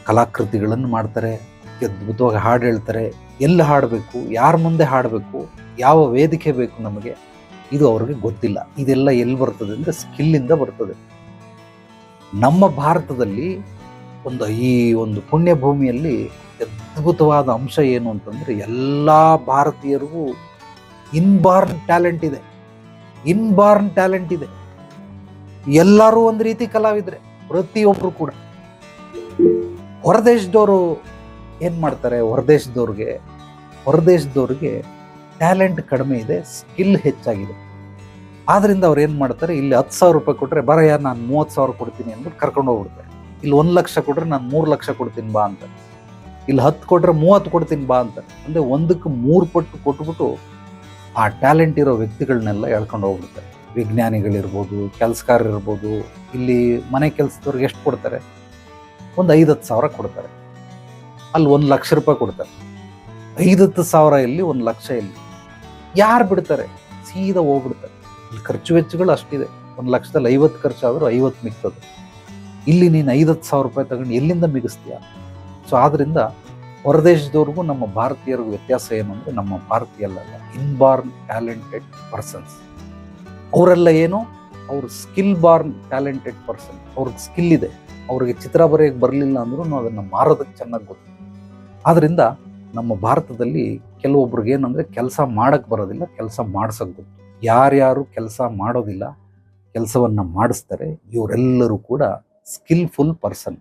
ಕಲಾಕೃತಿಗಳನ್ನು ಮಾಡ್ತಾರೆ, ಅದ್ಭುತವಾಗಿ ಹಾಡು ಹೇಳ್ತಾರೆ. ಎಲ್ಲಿ ಹಾಡಬೇಕು, ಯಾರ ಮುಂದೆ ಹಾಡಬೇಕು, ಯಾವ ವೇದಿಕೆ ಬೇಕು ನಮಗೆ, ಇದು ಅವ್ರಿಗೆ ಗೊತ್ತಿಲ್ಲ. ಇದೆಲ್ಲ ಎಲ್ಲಿ ಬರ್ತದೆ ಅಂದರೆ ಸ್ಕಿಲ್ಲಿಂದ ಬರ್ತದೆ. ನಮ್ಮ ಭಾರತದಲ್ಲಿ ಈ ಒಂದು ಪುಣ್ಯ ಭೂಮಿಯಲ್ಲಿ ಅದ್ಭುತವಾದ ಅಂಶ ಏನು ಅಂತಂದರೆ, ಎಲ್ಲ ಭಾರತೀಯರಿಗೂ ಇನ್ಬಾರ್ನ್ ಟ್ಯಾಲೆಂಟ್ ಇದೆ. ಎಲ್ಲರೂ ಒಂದು ರೀತಿ ಕಲಾವಿದ್ರೆ, ಪ್ರತಿಯೊಬ್ಬರು ಕೂಡ. ಹೊರದೇಶದವರು ಏನು ಮಾಡ್ತಾರೆ, ಹೊರದೇಶದವ್ರಿಗೆ ಟ್ಯಾಲೆಂಟ್ ಕಡಿಮೆ ಇದೆ, ಸ್ಕಿಲ್ ಹೆಚ್ಚಾಗಿದೆ. ಆದ್ರಿಂದ ಅವ್ರು ಏನು ಮಾಡ್ತಾರೆ, ಇಲ್ಲಿ 10,000 ರೂಪಾಯಿ ಕೊಟ್ಟರೆ ಬರಯ್ಯ ನಾನು 30,000 ಕೊಡ್ತೀನಿ ಅಂದ್ಬಿಟ್ಟು ಕರ್ಕೊಂಡು ಹೋಗ್ಬಿಡ್ತಾರೆ. ಇಲ್ಲಿ 1 ಲಕ್ಷ ಕೊಟ್ಟರೆ ನಾನು 3 ಲಕ್ಷ ಕೊಡ್ತೀನಿ ಬಾ ಅಂತ, ಇಲ್ಲಿ 10 ಕೊಟ್ಟರೆ 30 ಕೊಡ್ತೀನಿ ಬಾ ಅಂತ. ಅಂದರೆ 1ಕ್ಕೆ 3 ಪಟ್ಟು ಕೊಟ್ಬಿಟ್ಟು ಆ ಟ್ಯಾಲೆಂಟ್ ಇರೋ ವ್ಯಕ್ತಿಗಳನ್ನೆಲ್ಲ ಎಳ್ಕೊಂಡು ಹೋಗ್ಬಿಡ್ತಾರೆ. ವಿಜ್ಞಾನಿಗಳಿರ್ಬೋದು, ಕೆಲಸಗಾರರಿರ್ಬೋದು. ಇಲ್ಲಿ ಮನೆ ಕೆಲಸದವ್ರಿಗೆ ಎಷ್ಟು ಕೊಡ್ತಾರೆ, ಒಂದು 5-10 ಸಾವಿರ ಕೊಡ್ತಾರೆ. ಅಲ್ಲಿ 1 ಲಕ್ಷ ರೂಪಾಯಿ ಕೊಡ್ತಾರೆ. 5-10 ಸಾವಿರ ಇಲ್ಲಿ, 1 ಲಕ್ಷ ಇಲ್ಲಿ. ಯಾರು ಬಿಡ್ತಾರೆ, ಸೀದಾ ಹೋಗ್ಬಿಡ್ತಾರೆ. ಇಲ್ಲಿ ಖರ್ಚು ವೆಚ್ಚಗಳು ಅಷ್ಟಿದೆ. 1 ಲಕ್ಷದಲ್ಲಿ 50 ಖರ್ಚಾದರೂ 50 ಮಿಗ್ತದೆ. ಇಲ್ಲಿ ನೀನು 5-10 ಸಾವಿರ ರೂಪಾಯಿ ತಗೊಂಡು ಎಲ್ಲಿಂದ ಮಿಗಿಸ್ತೀಯ? ಸೊ ಆದ್ರಿಂದ ಹೊರದೇಶದವ್ರಿಗೂ ನಮ್ಮ ಭಾರತೀಯರಿಗೂ ವ್ಯತ್ಯಾಸ ಏನು ಅಂದರೆ, ನಮ್ಮ ಭಾರತೀಯಲ್ಲ, ಇನ್ಬಾರ್ನ್ ಟ್ಯಾಲೆಂಟೆಡ್ ಪರ್ಸನ್ಸ್. ಅವರೆಲ್ಲ ಏನು, ಅವರು ಸ್ಕಿಲ್ ಬಾರ್ನ್ ಟ್ಯಾಲೆಂಟೆಡ್ ಪರ್ಸನ್. ಅವ್ರಿಗೆ ಸ್ಕಿಲ್ ಇದೆ. ಅವ್ರಿಗೆ ಚಿತ್ರ ಬರೆಯೋಕ್ಕೆ ಬರಲಿಲ್ಲ ಅಂದ್ರೂ ಅದನ್ನು ಮಾರೋದಕ್ಕೆ ಚೆನ್ನಾಗಿ ಗೊತ್ತು. ಆದ್ದರಿಂದ ನಮ್ಮ ಭಾರತದಲ್ಲಿ ಕೆಲವೊಬ್ರಿಗೆ ಏನಂದರೆ, ಕೆಲಸ ಮಾಡೋಕ್ಕೆ ಬರೋದಿಲ್ಲ, ಕೆಲಸ ಮಾಡ್ಸೋಕ್ಕೆ ಗೊತ್ತು. ಯಾರ್ಯಾರು ಕೆಲಸ ಮಾಡೋದಿಲ್ಲ, ಕೆಲಸವನ್ನು ಮಾಡಿಸ್ತಾರೆ, ಇವರೆಲ್ಲರೂ ಕೂಡ ಸ್ಕಿಲ್ಫುಲ್ ಪರ್ಸನ್.